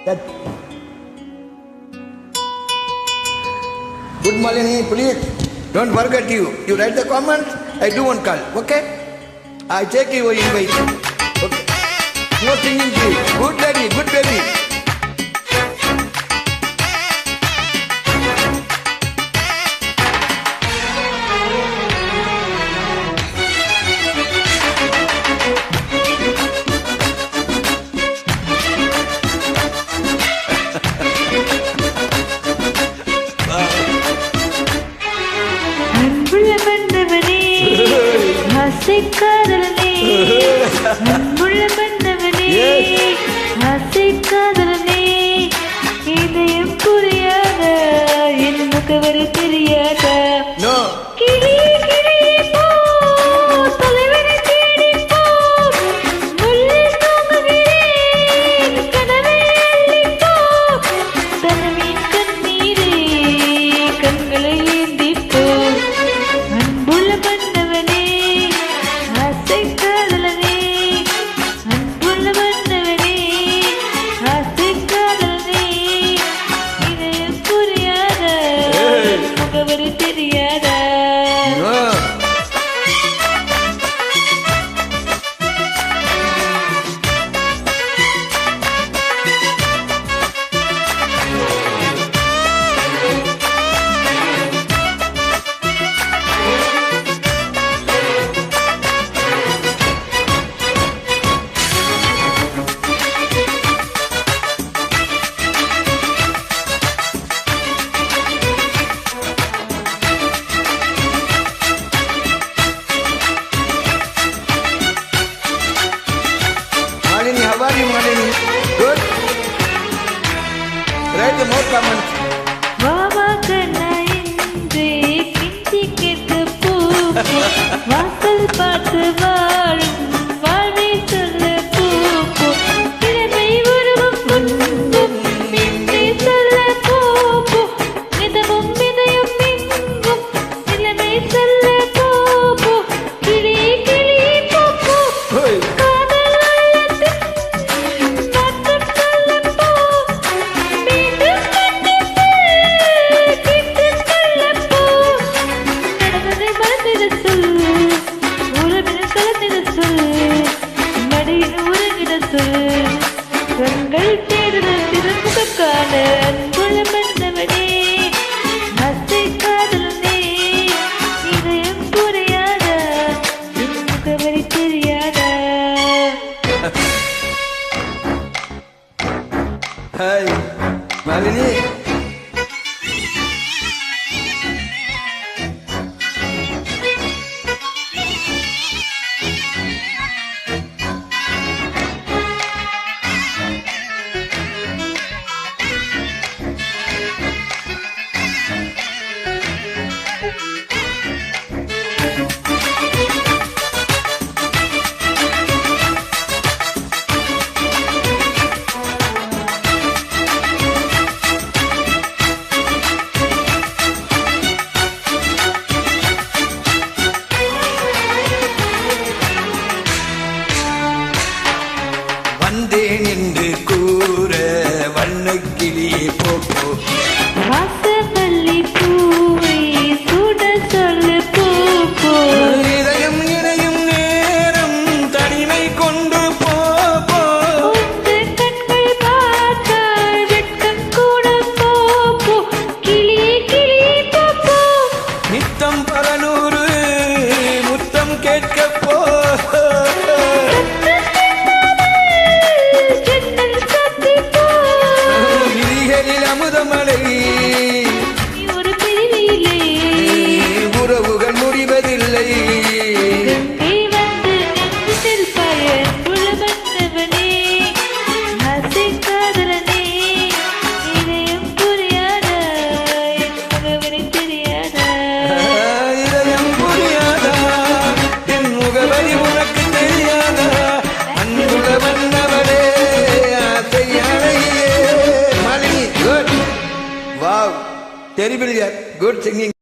That. Good Malini, please don't forget you. You write the comment, I do one call, okay? I take your invite. Okay. No singing, please. Good lady, good baby. ஆசைக்காதலனே அன்புள்ள மன்னவனே ஆசைக்காதலனே இதயம் புரியாத என் முகவரி தெரியாத கிளி கிளி போ தலைவனை தேடி போ முள்ளில் தூங்குகிறேன் கனவை அள்ளி போ கனவின் கண்ணீரே கண்களை ஏந்தி போ அன்புள்ள மன்னவனே ஆசைக்காதலனே அன்புள்ள மன்னவனே ஆசைக்காதலனே இதயம் புரியாத முகவரி தெரியாத Malini, how are you, Malini? Good? Write the more comments. வாவா கண்ணா என்றே பிஞ்சி கேட்க பூ வாசல் பார்த்து வாழும் வாழ்வை சொல்ல பூ இளமை உருவம் முன்பும் என்றே சொல்ல பூ மிதமும் மிதையும் எங்கும் இளமை சொல்ல பூ கிளி கிளி பூ காதல் உள்ளத்தில் நாட்டம் சொல்ல பூ மீண்டும் நடந்ததை மறந்திட சொல் உறவின கலந்திட சொல் நடிகின உறங்கிட சொல் கண்கள் தேடுதல் திறமுக காண அன்புள்ள மன்னவனே ஆசை காதலனே இதயம் புரியாத என் முகவரி தெரியாத Hi, Malini. வந்தேன் என்று கூற வண்ணக்கிளியே போ வாசவல்லி பூவை சுட சொல்லு பூ இதயம் இணையும் நேரம் தனிமை கொண்டு போ உந்த கண்கள் பார்த்தால் வெட்கம் கூட போ கிளி கிளி போ நித்தம் பரநூறு முத்தம் கேட்க போ ஜன்னல் சாத்தி போ விழிகளில் அமுதமழை நீ ஒரு பிரிவிலே உறவுகள் முடிவதில்லை கங்கை வந்து நின்று நிற்பாய் அன்புள்ள மன்னவனே ஆசை காதலனே இதயம் புரியாத என் முகவரி தெரியாத இதயம் புரியாதா என் முகவரி உனக்கு தெரியாதா அன்புள்ள வந்தவளே ஆசையாளையே Malini, good. Wow, terrible, yeah. Good singing.